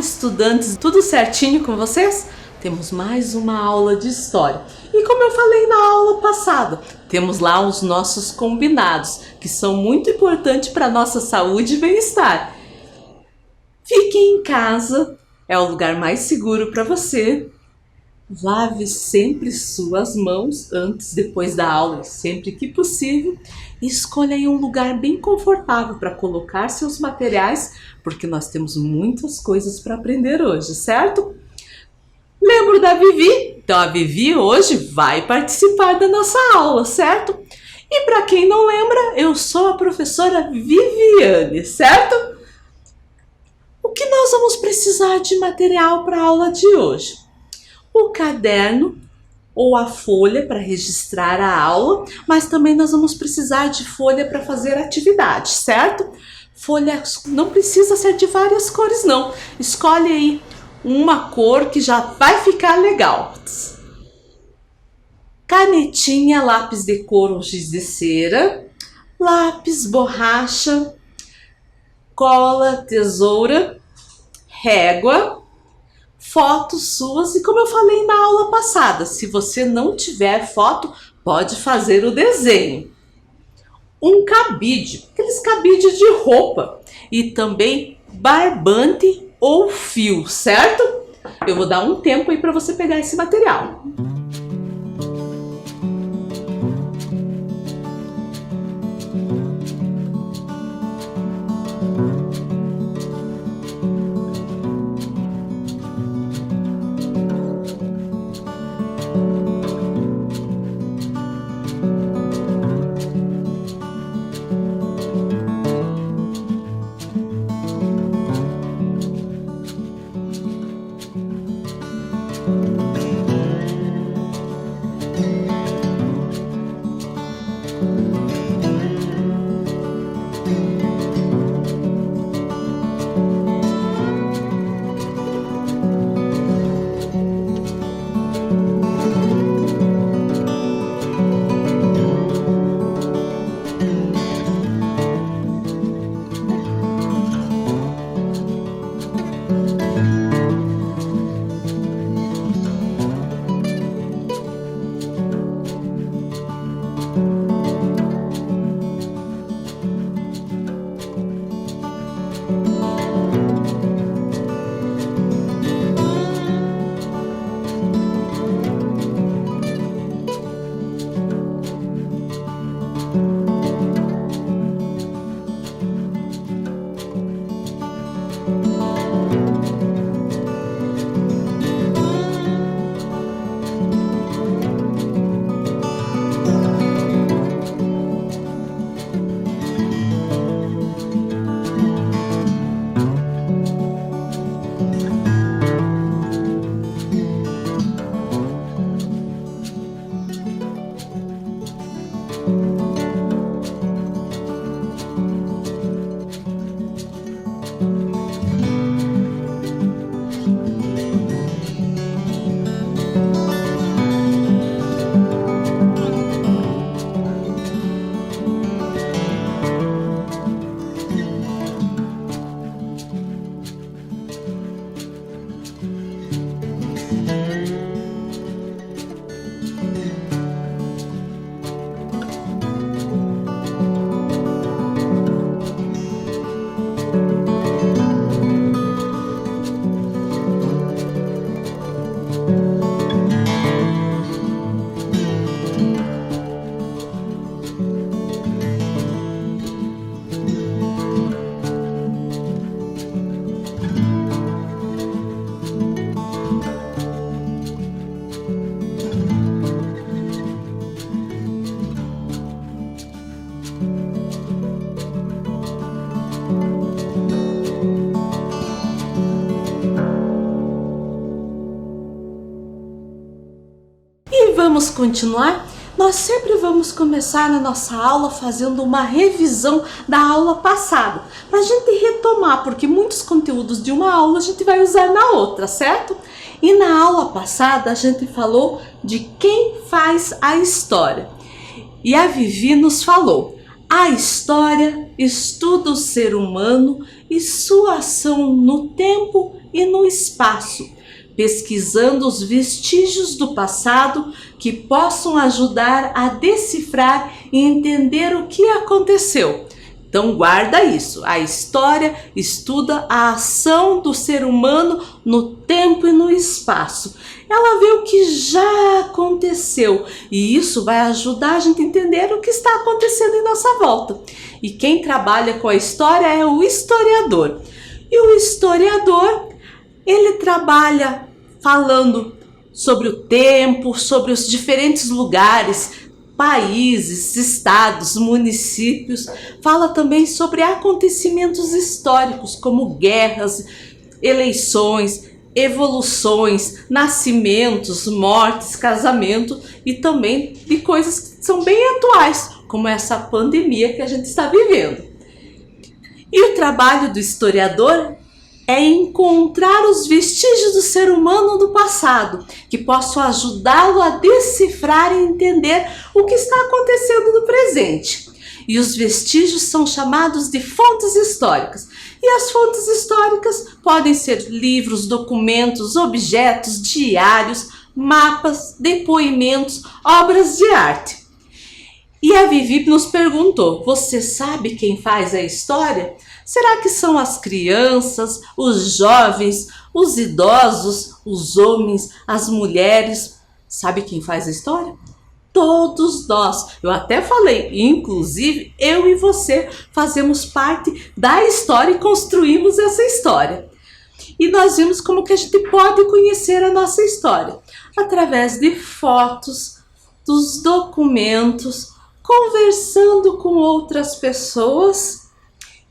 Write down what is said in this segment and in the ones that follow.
estudantes, tudo certinho com vocês? Temos mais uma aula de história. E como eu falei na aula passada, temos lá os nossos combinados, que são muito importantes para a nossa saúde e bem-estar. Fique em casa, é o lugar mais seguro para você. Lave sempre suas mãos antes, depois da aula, sempre que possível. E escolha aí um lugar bem confortável para colocar seus materiais, porque nós temos muitas coisas para aprender hoje, certo? Lembro da Vivi? Então a Vivi hoje vai participar da nossa aula, certo? E para quem não lembra, eu sou a professora Viviane, certo? O que nós vamos precisar de material para a aula de hoje? O caderno ou a folha para registrar a aula, mas também nós vamos precisar de folha para fazer atividades, certo? Folha não precisa ser de várias cores não, escolhe aí uma cor que já vai ficar legal. Canetinha, lápis de cor ou giz de cera, lápis, borracha, cola, tesoura, régua, fotos suas e como eu falei na aula passada, se você não tiver foto, pode fazer o desenho. Um cabide, aqueles cabides de roupa e também barbante ou fio, certo? Eu vou dar um tempo aí para você pegar esse material. Vamos continuar? Nós sempre vamos começar na nossa aula fazendo uma revisão da aula passada, para a gente retomar, porque muitos conteúdos de uma aula a gente vai usar na outra, certo? E na aula passada a gente falou de quem faz a história. E a Vivi nos falou: a história estuda o ser humano e sua ação no tempo e no espaço, pesquisando os vestígios do passado que possam ajudar a decifrar e entender o que aconteceu. Então guarda isso, a história estuda a ação do ser humano no tempo e no espaço. Ela vê o que já aconteceu e isso vai ajudar a gente a entender o que está acontecendo em nossa volta. E quem trabalha com a história é o historiador. E o historiador, ele trabalha falando sobre o tempo, sobre os diferentes lugares, países, estados, municípios. Fala também sobre acontecimentos históricos, como guerras, eleições, evoluções, nascimentos, mortes, casamento e também de coisas que são bem atuais, como essa pandemia que a gente está vivendo. E o trabalho do historiador é encontrar os vestígios do ser humano do passado, que possam ajudá-lo a decifrar e entender o que está acontecendo no presente. E os vestígios são chamados de fontes históricas. E as fontes históricas podem ser livros, documentos, objetos, diários, mapas, depoimentos, obras de arte. E a Vivi nos perguntou: você sabe quem faz a história? Será que são as crianças, os jovens, os idosos, os homens, as mulheres? Sabe quem faz a história? Todos nós. Eu até falei, inclusive eu e você fazemos parte da história e construímos essa história. E nós vimos como que a gente pode conhecer a nossa história através de fotos, dos documentos, conversando com outras pessoas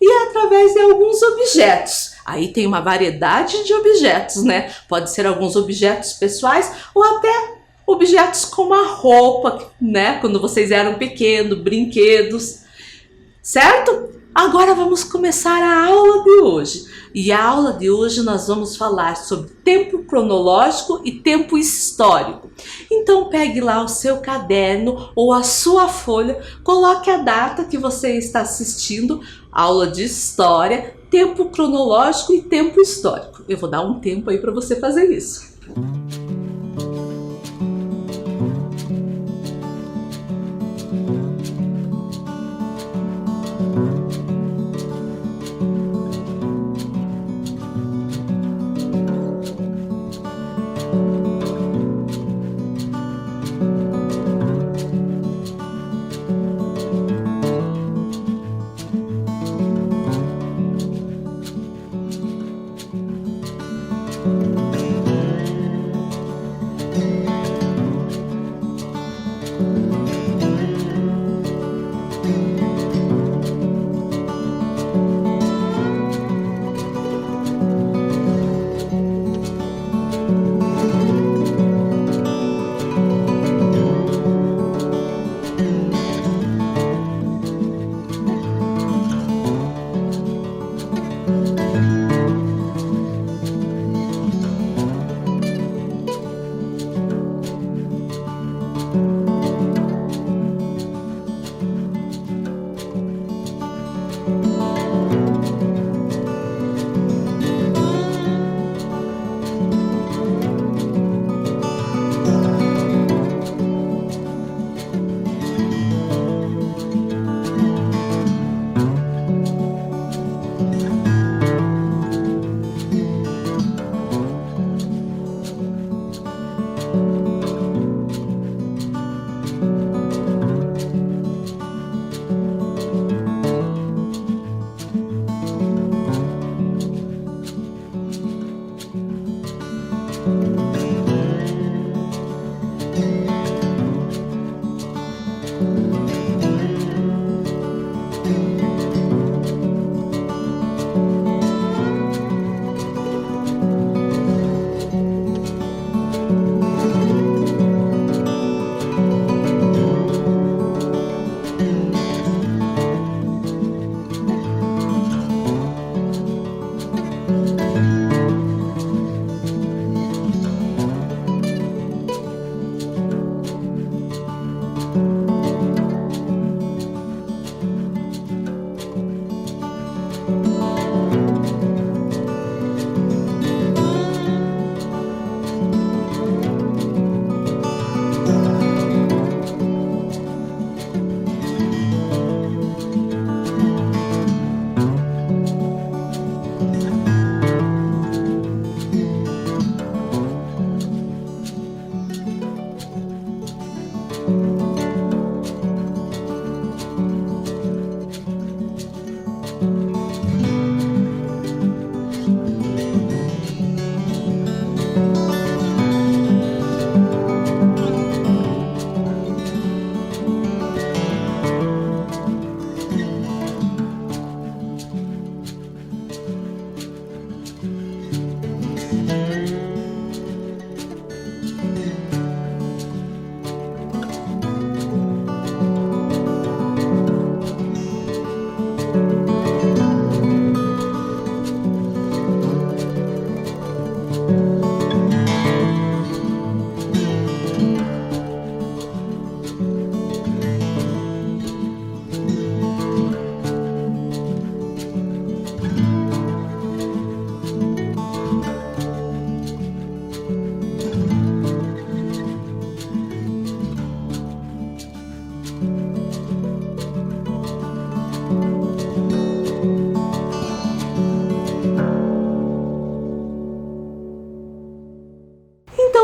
e através de alguns objetos. Aí tem uma variedade de objetos, né? Pode ser alguns objetos pessoais ou até objetos como a roupa, né? Quando vocês eram pequenos, brinquedos, certo? Agora vamos começar a aula de hoje. E a aula de hoje nós vamos falar sobre tempo cronológico e tempo histórico. Então pegue lá o seu caderno ou a sua folha, coloque a data que você está assistindo, aula de história, tempo cronológico e tempo histórico. Eu vou dar um tempo aí para você fazer isso.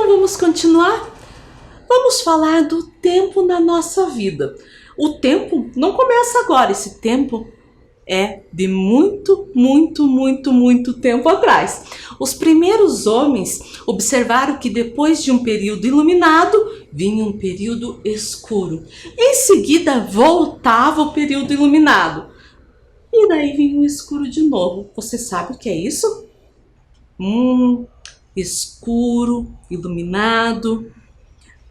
Então vamos continuar? Vamos falar do tempo na nossa vida. O tempo não começa agora, esse tempo é de muito, muito, muito, muito tempo atrás. Os primeiros homens observaram que depois de um período iluminado, vinha um período escuro. Em seguida, voltava o período iluminado. E daí vinha o escuro de novo. Você sabe o que é isso? Escuro, iluminado.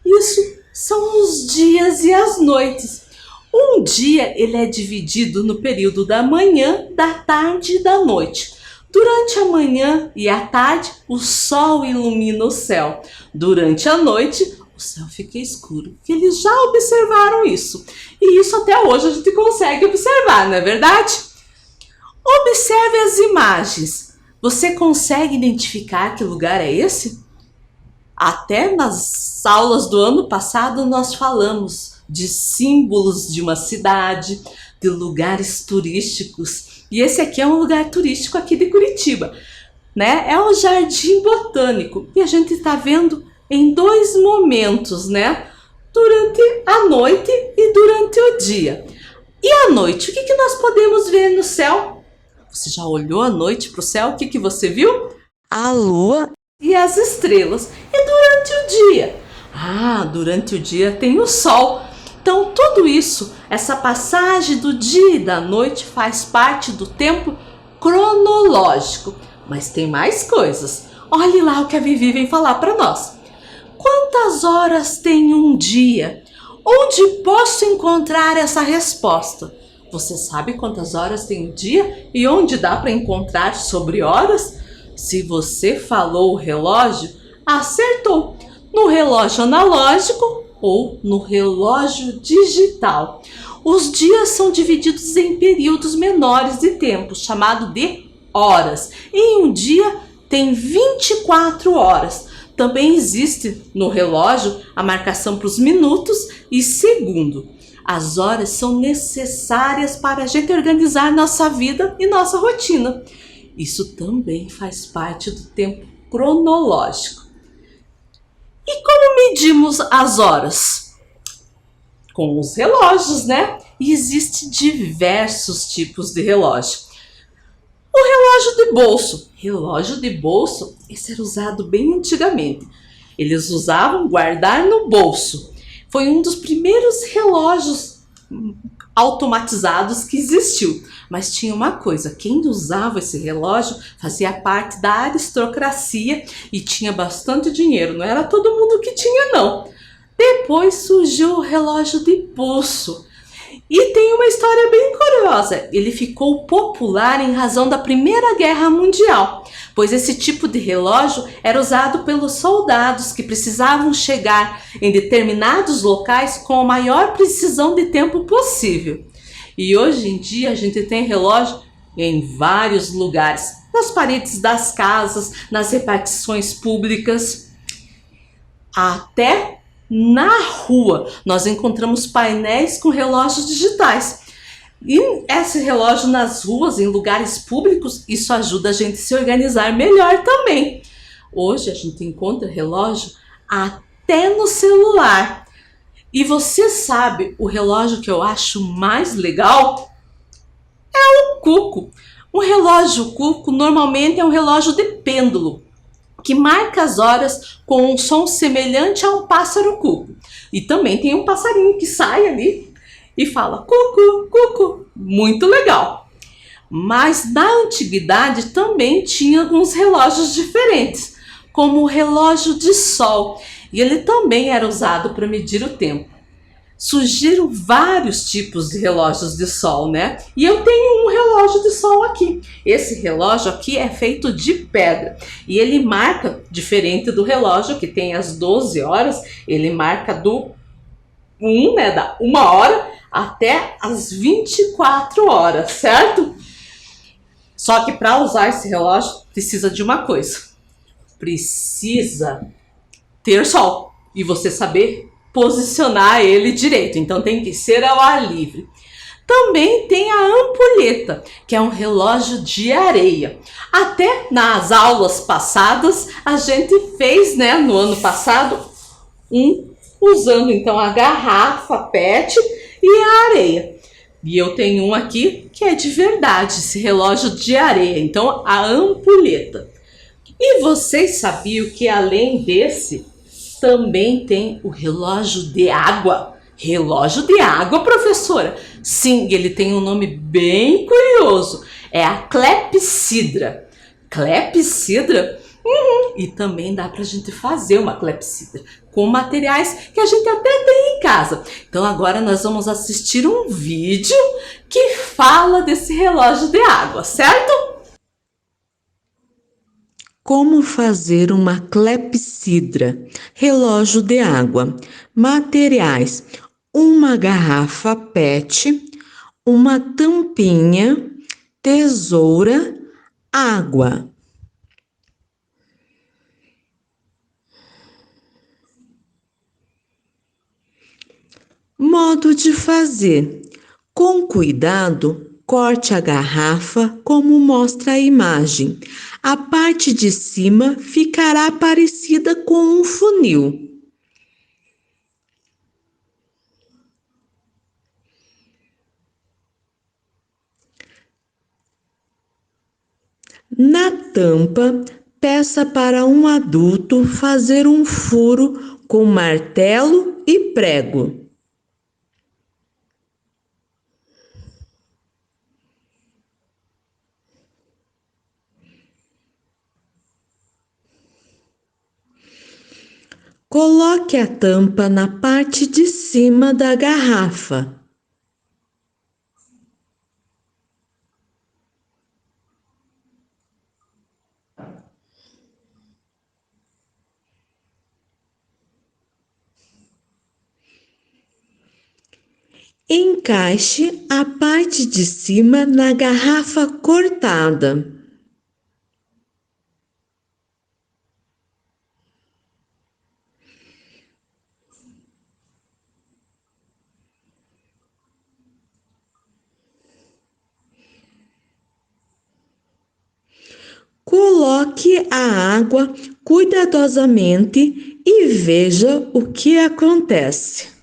Isso são os dias e as noites. Um dia ele é dividido no período da manhã, da tarde e da noite. Durante a manhã e a tarde, o sol ilumina o céu. Durante a noite, o céu fica escuro. E eles já observaram isso. E isso até hoje a gente consegue observar, não é verdade? Observe as imagens. Você consegue identificar que lugar é esse? Até nas aulas do ano passado nós falamos de símbolos de uma cidade, de lugares turísticos. E esse aqui é um lugar turístico aqui de Curitiba, né? É o Jardim Botânico. E a gente está vendo em dois momentos, né? Durante a noite e durante o dia. E à noite, o que nós podemos ver no céu? Você já olhou à noite para o céu? O que você viu? A lua e as estrelas. E durante o dia? Durante o dia tem o sol. Então tudo isso, essa passagem do dia e da noite faz parte do tempo cronológico. Mas tem mais coisas. Olhe lá o que a Vivi vem falar para nós. Quantas horas tem um dia? Onde posso encontrar essa resposta? Você sabe quantas horas tem um dia e onde dá para encontrar sobre horas? Se você falou o relógio, acertou. No relógio analógico ou no relógio digital. Os dias são divididos em períodos menores de tempo, chamado de horas. Em um dia tem 24 horas. Também existe no relógio a marcação para os minutos e segundo. As horas são necessárias para a gente organizar nossa vida e nossa rotina. Isso também faz parte do tempo cronológico. E como medimos as horas? Com os relógios, né? E existem diversos tipos de relógio. O relógio de bolso. Relógio de bolso, esse era usado bem antigamente. Eles usavam guardar no bolso. Foi um dos primeiros relógios automatizados que existiu. Mas tinha uma coisa, quem usava esse relógio fazia parte da aristocracia e tinha bastante dinheiro. Não era todo mundo que tinha, não. Depois surgiu o relógio de pulso. E tem uma história bem curiosa. Ele ficou popular em razão da Primeira Guerra Mundial, pois esse tipo de relógio era usado pelos soldados que precisavam chegar em determinados locais com a maior precisão de tempo possível. E hoje em dia a gente tem relógio em vários lugares, nas paredes das casas, nas repartições públicas, até na rua nós encontramos painéis com relógios digitais. E esse relógio nas ruas, em lugares públicos, isso ajuda a gente a se organizar melhor também. Hoje a gente encontra relógio até no celular. E você sabe o relógio que eu acho mais legal? É o cuco. Um relógio cuco normalmente é um relógio de pêndulo, que marca as horas com um som semelhante a um pássaro cuco. E também tem um passarinho que sai ali e fala cucu, cucu. Muito legal. Mas na antiguidade também tinha alguns relógios diferentes, como o relógio de sol. E ele também era usado para medir o tempo. Surgiram vários tipos de relógios de sol, né? E eu tenho um relógio de sol aqui. Esse relógio aqui é feito de pedra. E ele marca, diferente do relógio que tem as 12 horas, ele marca da 1 hora até as 24 horas, certo? Só que para usar esse relógio, precisa de uma coisa. Precisa ter sol. E você saber posicionar ele direito, então tem que ser ao ar livre. Também tem a ampulheta, que é um relógio de areia. Até nas aulas passadas, a gente fez, né, no ano passado, usando então a garrafa PET e a areia. E eu tenho um aqui que é de verdade, esse relógio de areia, então a ampulheta. E vocês sabiam que além desse, também tem o relógio de água? Relógio de água, professora? Sim, ele tem um nome bem curioso. É a clepsidra. Clepsidra? E também dá pra gente fazer uma clepsidra com materiais que a gente até tem em casa. Então agora nós vamos assistir um vídeo que fala desse relógio de água, certo? Como fazer uma clepsidra? Relógio de água. Materiais: uma garrafa PET, uma tampinha, tesoura, água. Modo de fazer: com cuidado, corte a garrafa como mostra a imagem. A parte de cima ficará parecida com um funil. Na tampa, peça para um adulto fazer um furo com martelo e prego. Coloque a tampa na parte de cima da garrafa. Encaixe a parte de cima na garrafa cortada. Coloque a água cuidadosamente e veja o que acontece.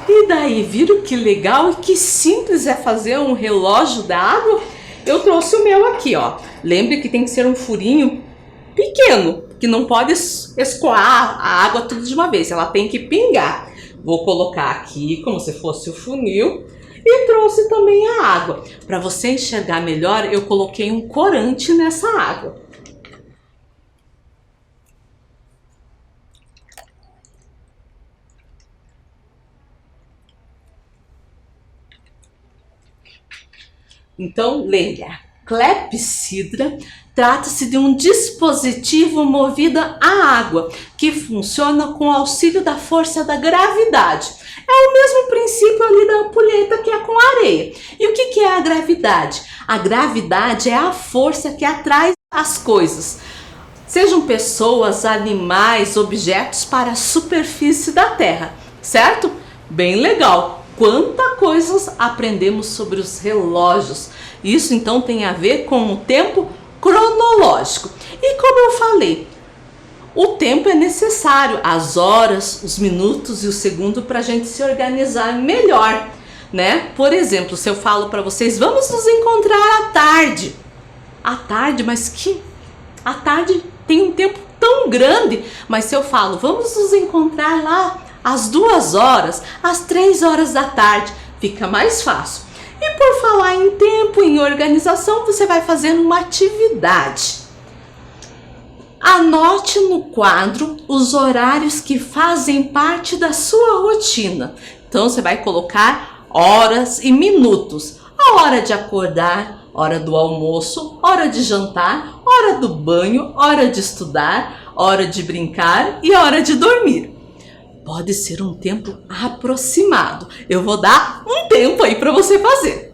E daí, viram que legal e que simples é fazer um relógio da água? Eu trouxe o meu aqui, ó. Lembre que tem que ser um furinho pequeno, que não pode escoar a água tudo de uma vez, ela tem que pingar. Vou colocar aqui como se fosse o funil e trouxe também a água. Para você enxergar melhor, eu coloquei um corante nessa água. Então, leia. Clepsidra trata-se de um dispositivo movido a água, que funciona com o auxílio da força da gravidade. É o mesmo princípio ali da ampulheta que é com areia. E o que é a gravidade? A gravidade é a força que atrai as coisas, sejam pessoas, animais, objetos, para a superfície da Terra, certo? Bem legal! Quanta coisas aprendemos sobre os relógios. Isso então tem a ver com o tempo cronológico. E como eu falei, o tempo é necessário, as horas, os minutos e o segundo para a gente se organizar melhor, né? Por exemplo, se eu falo para vocês, vamos nos encontrar à tarde. À tarde, mas que... À tarde tem um tempo tão grande, mas se eu falo, vamos nos encontrar lá às 2 horas, às 3 horas da tarde, fica mais fácil. E por falar em tempo, em organização, você vai fazendo uma atividade. Anote no quadro os horários que fazem parte da sua rotina. Então você vai colocar horas e minutos. A hora de acordar, Hora do almoço, hora de jantar, hora do banho, hora de estudar, hora de brincar e hora de dormir. Pode ser um tempo aproximado. Eu vou dar um tempo aí para você fazer.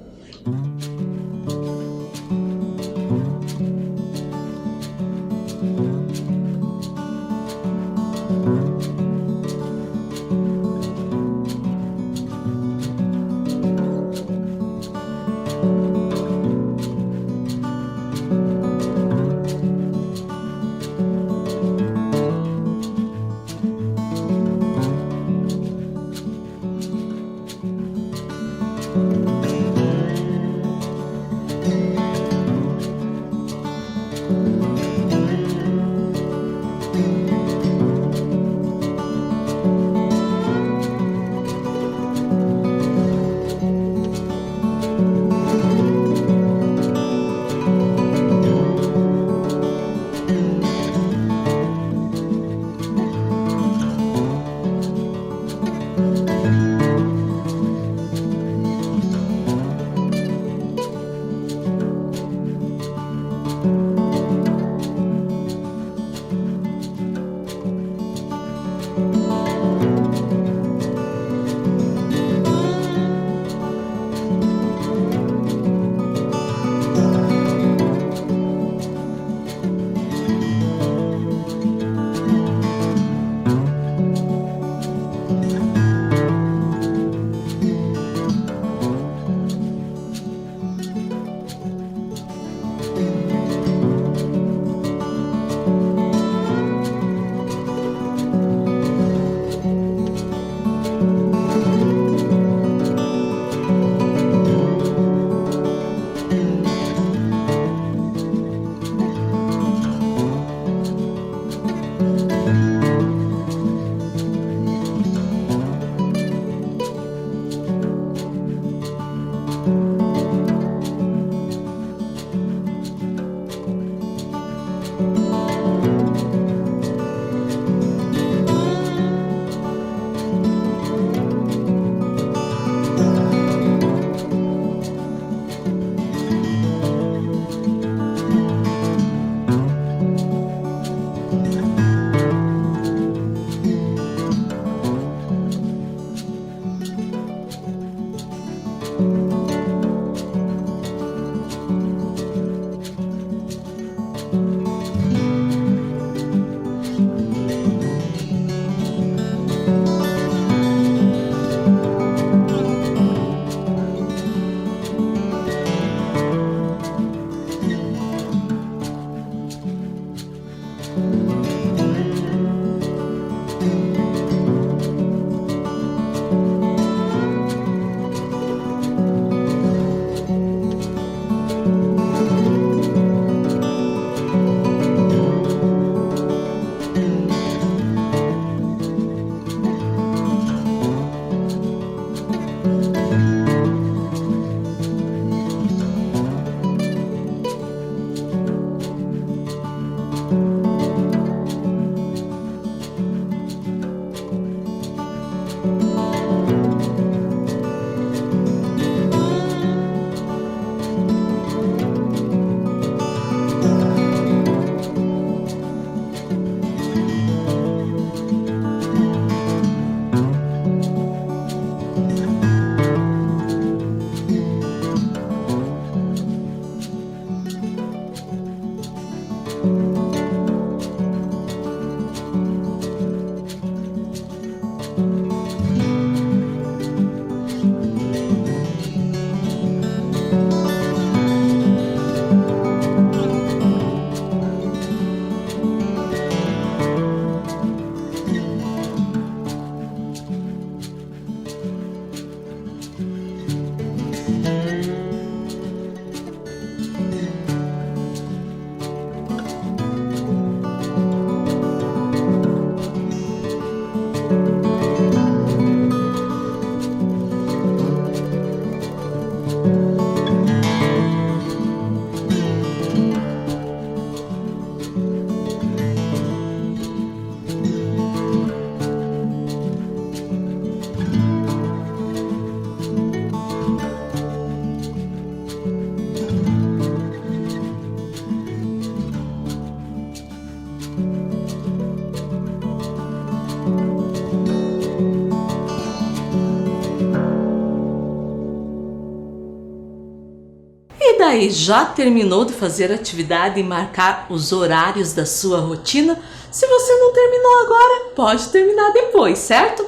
daí, já terminou de fazer a atividade e marcar os horários da sua rotina? Se você não terminou agora, pode terminar depois, certo?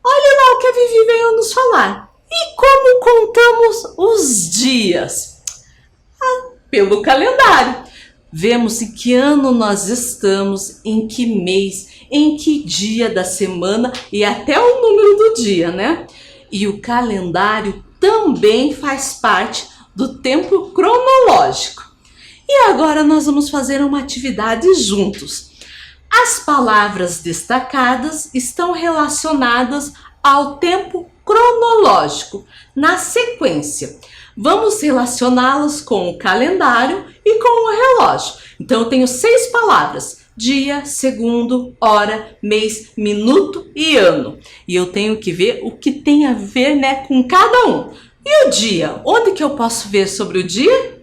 Olha lá o que a Vivi veio nos falar. E como contamos os dias? Pelo calendário. Vemos em que ano nós estamos, em que mês, em que dia da semana e até o número do dia, né? E o calendário também faz parte do tempo cronológico. E agora nós vamos fazer uma atividade juntos. As palavras destacadas estão relacionadas ao tempo cronológico, na sequência. Vamos relacioná-las com o calendário e com o relógio. Então eu tenho 6 palavras: dia, segundo, hora, mês, minuto e ano. E eu tenho que ver o que tem a ver, né, com cada um. E o dia? Onde que eu posso ver sobre o dia?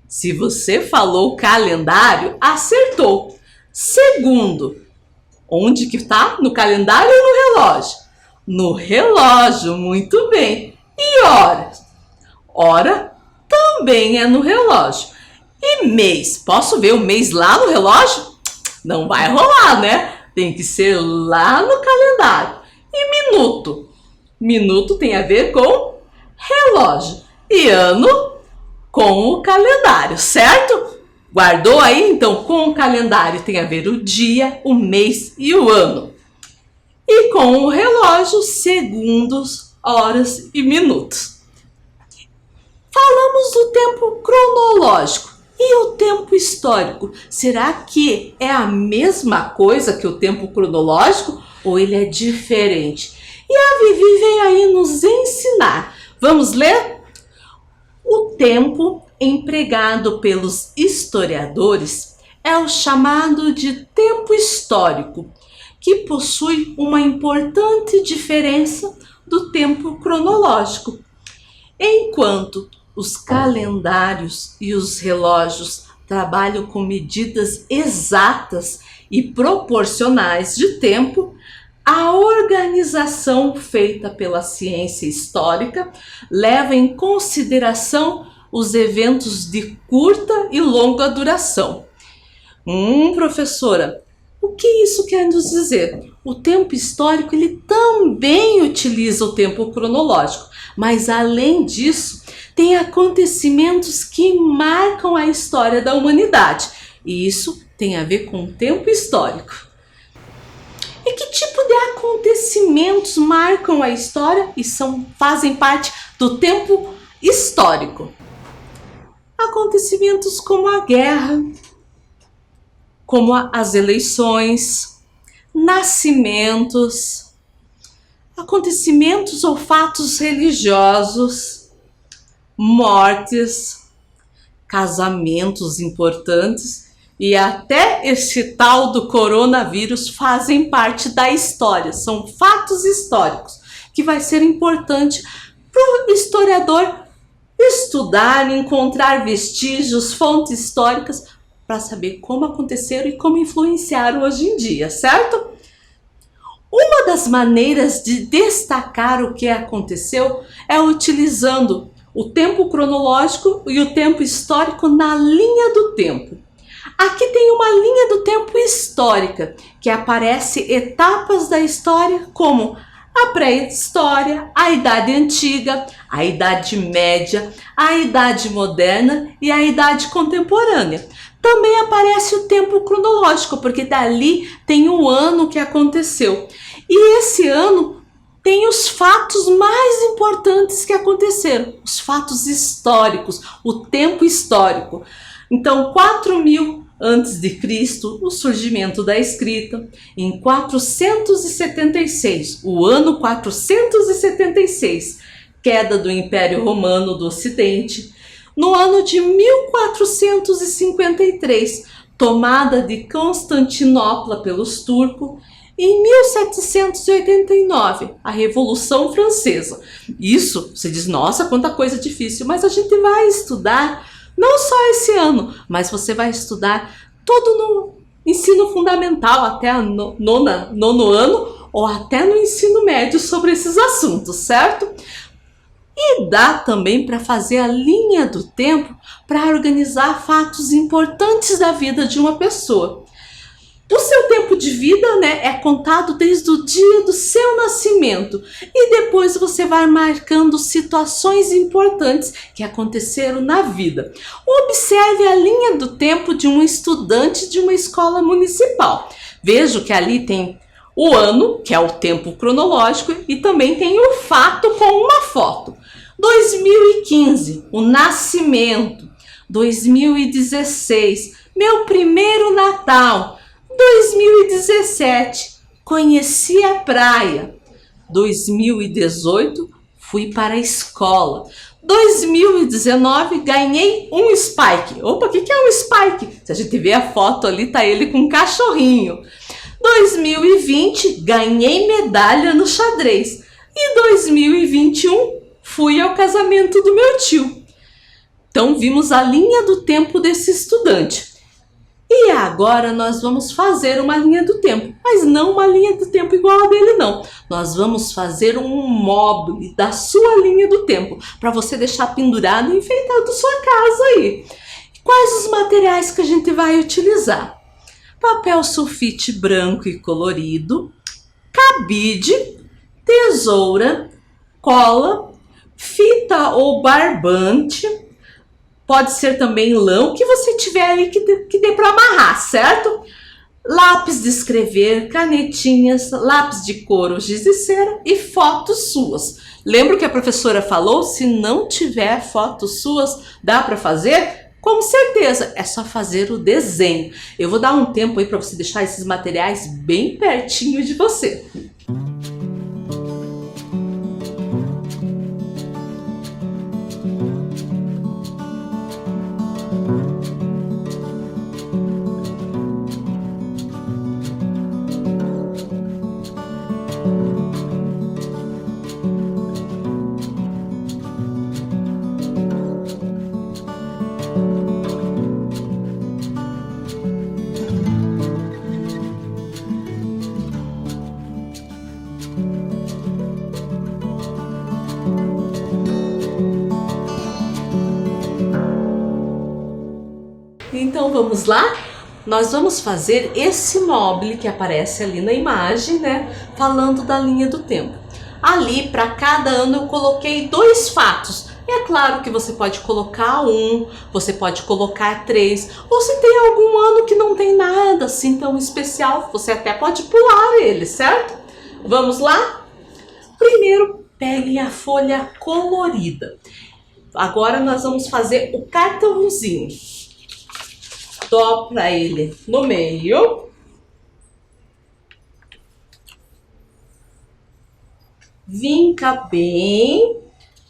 Se você falou calendário, acertou. Segundo, onde que está? No calendário ou no relógio? No relógio, muito bem. E horas? Hora também é no relógio. E mês? Posso ver o mês lá no relógio? Não vai rolar, né? Tem que ser lá no calendário. E minuto? Minuto tem a ver com relógio. E ano com o calendário, certo? Guardou aí? Então, com o calendário tem a ver o dia, o mês e o ano. E com o relógio, segundos, horas e minutos. Falamos do tempo cronológico. E o tempo histórico? Será que é a mesma coisa que o tempo cronológico ou ele é diferente? E a Vivi veio aí nos ensinar. Vamos ler? O tempo empregado pelos historiadores é o chamado de tempo histórico, que possui uma importante diferença do tempo cronológico. Enquanto os calendários e os relógios trabalham com medidas exatas e proporcionais de tempo, a organização feita pela ciência histórica leva em consideração os eventos de curta e longa duração. Professora, o que isso quer nos dizer? O tempo histórico ele também utiliza o tempo cronológico, mas além disso, tem acontecimentos que marcam a história da humanidade. E isso tem a ver com o tempo histórico. E que tipo de acontecimentos marcam a história e fazem parte do tempo histórico? Acontecimentos como a guerra, como as eleições, nascimentos, acontecimentos ou fatos religiosos, mortes, casamentos importantes e até este tal do coronavírus fazem parte da história. São fatos históricos que vai ser importante para o historiador estudar, encontrar vestígios, fontes históricas para saber como aconteceram e como influenciaram hoje em dia, certo? Uma das maneiras de destacar o que aconteceu é utilizando o tempo cronológico e o tempo histórico na linha do tempo. Aqui tem uma linha do tempo histórica, que aparece etapas da história como a pré-história, a Idade Antiga, a Idade Média, a Idade Moderna e a Idade Contemporânea. Também aparece o tempo cronológico, porque dali tem o ano que aconteceu. E esse ano tem os fatos mais importantes que aconteceram, os fatos históricos, o tempo histórico. Então, 4.000 antes de Cristo, o surgimento da escrita. Em 476, o ano 476, queda do Império Romano do Ocidente. No ano de 1453, tomada de Constantinopla pelos turcos. Em 1789, a Revolução Francesa. Isso, você diz, nossa, quanta coisa difícil, mas a gente vai estudar não só esse ano, mas você vai estudar todo no ensino fundamental, até a nono ano, ou até no ensino médio sobre esses assuntos, certo? E E dá também para fazer a linha do tempo para organizar fatos importantes da vida de uma pessoa. O seu tempo de vida, né, é contado desde o dia do seu nascimento e depois você vai marcando situações importantes que aconteceram na vida. Observe a linha do tempo de um estudante de uma escola municipal. Vejo que ali tem o ano, que é o tempo cronológico, e também tem o fato com uma foto. 2015, o nascimento. 2016, meu primeiro Natal. 2017, conheci a praia. 2018, fui para a escola. 2019, ganhei um Spike. Opa, o que é um Spike? Se a gente ver a foto ali, tá ele com um cachorrinho. 2020, ganhei medalha no xadrez. E 2021, fui ao casamento do meu tio. Então, vimos a linha do tempo desse estudante. E agora nós vamos fazer uma linha do tempo, mas não uma linha do tempo igual a dele, não. Nós vamos fazer um mobile da sua linha do tempo, para você deixar pendurado e enfeitado sua casa aí. Quais os materiais que a gente vai utilizar? Papel sulfite branco e colorido, cabide, tesoura, cola, fita ou barbante. Pode ser também lã, o que você tiver aí que dê para amarrar, certo? Lápis de escrever, canetinhas, lápis de cor, giz de cera e fotos suas. Lembra que a professora falou? Se não tiver fotos suas, dá para fazer? Com certeza, é só fazer o desenho. Eu vou dar um tempo aí para você deixar esses materiais bem pertinho de você. Então vamos lá? Nós vamos fazer esse mobile que aparece ali na imagem, né? Falando da linha do tempo. Ali, para cada ano, eu coloquei 2 fatos. É claro que você pode colocar 1, você pode colocar 3, ou se tem algum ano que não tem nada assim tão especial, você até pode pular ele, certo? Vamos lá? Primeiro, pegue a folha colorida. Agora nós vamos fazer o cartãozinho. Dobra ele no meio. Vinca bem,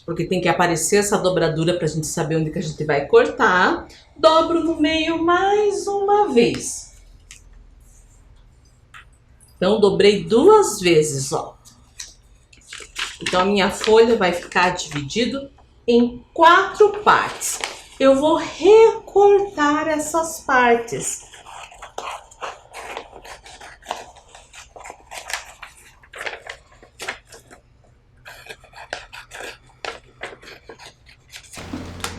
porque tem que aparecer essa dobradura para a gente saber onde que a gente vai cortar. Dobro no meio mais uma vez. Então, dobrei 2 vezes, ó. Então, a minha folha vai ficar dividida em 4 partes. Eu vou recortar essas partes.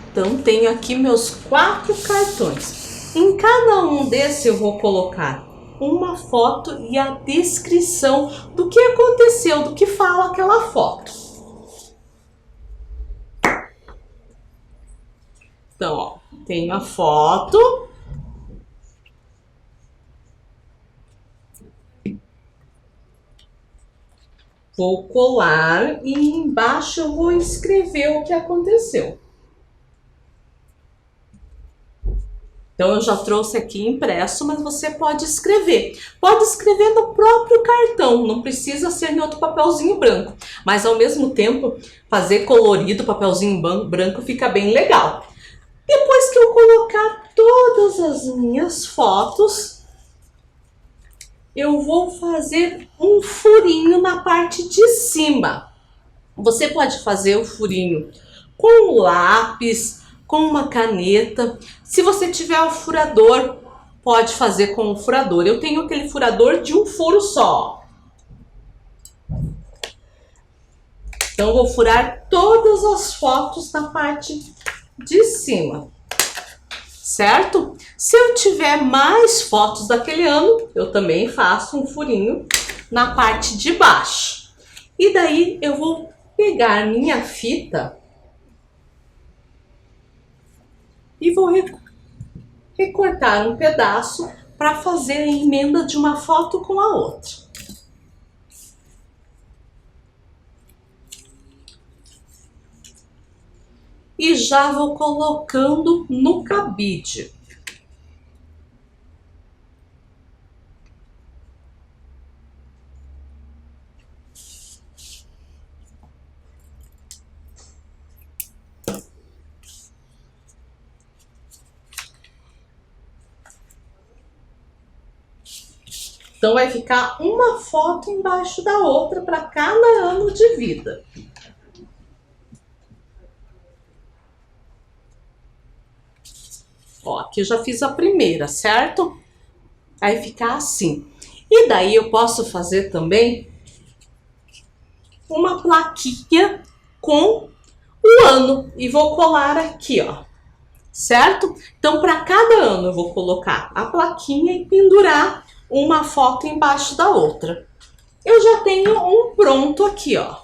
Então, tenho aqui meus 4 cartões. Em cada um desses eu vou colocar uma foto e a descrição do que aconteceu, do que fala aquela foto. Então, ó, tenho a foto. Vou colar e embaixo eu vou escrever o que aconteceu. Então, eu já trouxe aqui impresso, mas você pode escrever. Pode escrever no próprio cartão, não precisa ser em outro papelzinho branco. Mas, ao mesmo tempo, fazer colorido, papelzinho branco, fica bem legal. Depois que eu colocar todas as minhas fotos, eu vou fazer um furinho na parte de cima. Você pode fazer o furinho com lápis, com uma caneta. Se você tiver o furador, pode fazer com o furador. Eu tenho aquele furador de um furo só. Então, eu vou furar todas as fotos na parte de cima, certo? Se eu tiver mais fotos daquele ano, eu também faço um furinho na parte de baixo. E daí eu vou pegar minha fita e vou recortar um pedaço para fazer a emenda de uma foto com a outra. E já vou colocando no cabide. Então, vai ficar uma foto embaixo da outra para cada ano de vida. Ó, aqui eu já fiz a primeira, certo? Aí fica assim. E daí eu posso fazer também uma plaquinha com o ano. E vou colar aqui, ó. Certo? Então, para cada ano eu vou colocar a plaquinha e pendurar uma foto embaixo da outra. Eu já tenho um pronto aqui, ó.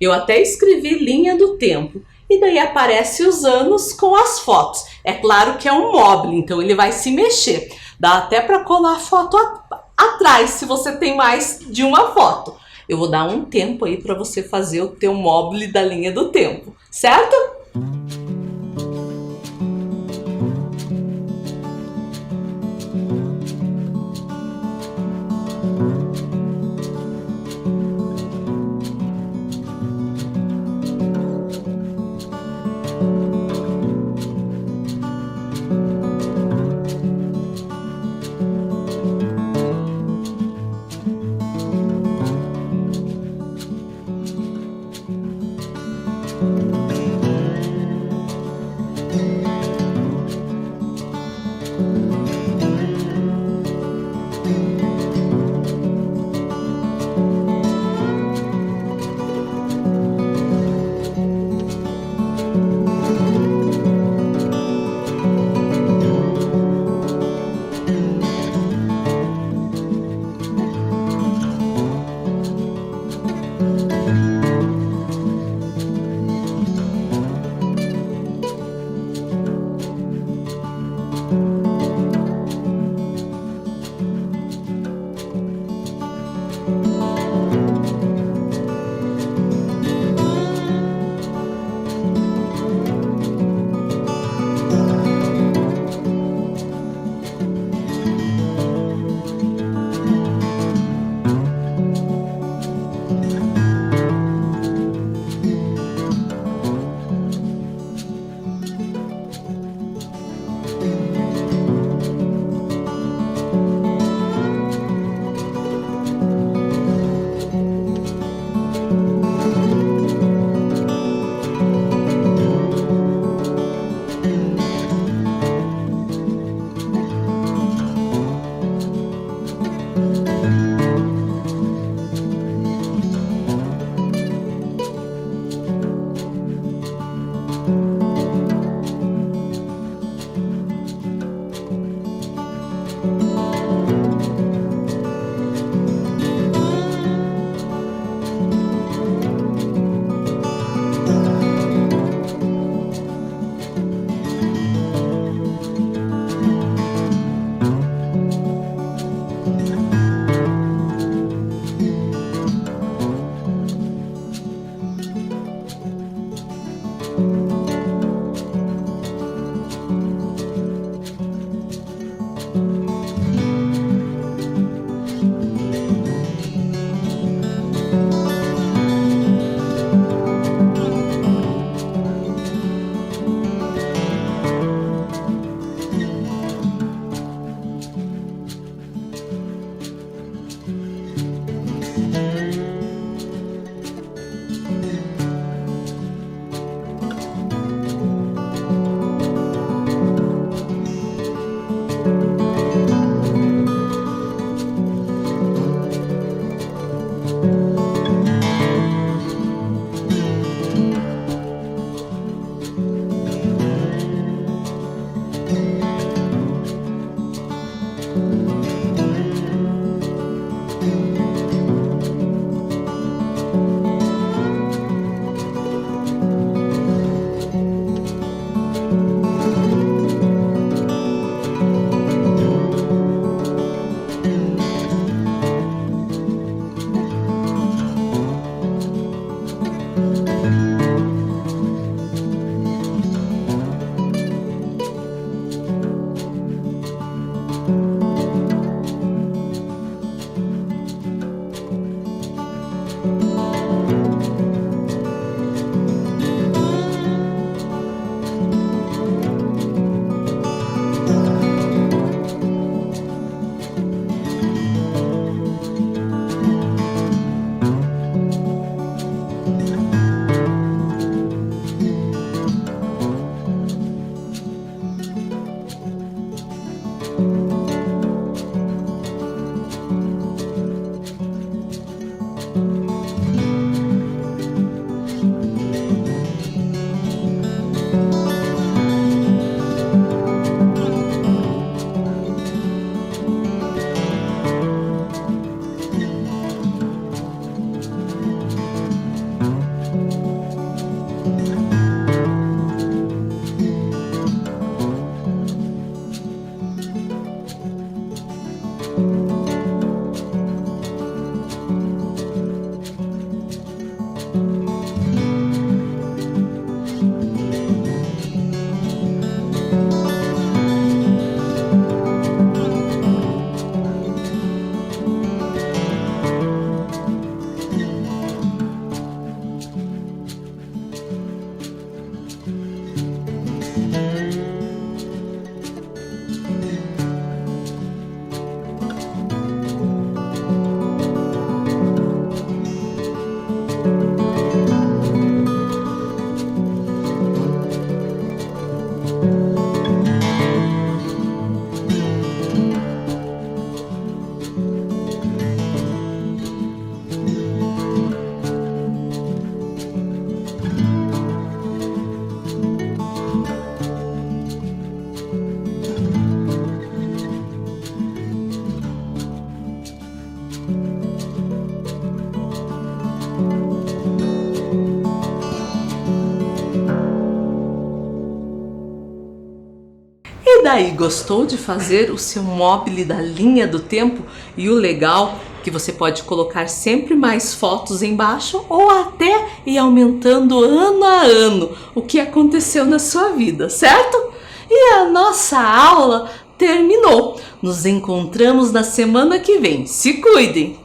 Eu até escrevi linha do tempo. E daí aparece os anos com as fotos. É claro que é um mobile, então ele vai se mexer. Dá até para colar a foto atrás, se você tem mais de uma foto. Eu vou dar um tempo aí para você fazer o teu mobile da linha do tempo, certo? E daí, gostou de fazer o seu mobile da linha do tempo? E o legal que você pode colocar sempre mais fotos embaixo ou até ir aumentando ano a ano o que aconteceu na sua vida, certo? E a nossa aula terminou. Nos encontramos na semana que vem. Se cuidem!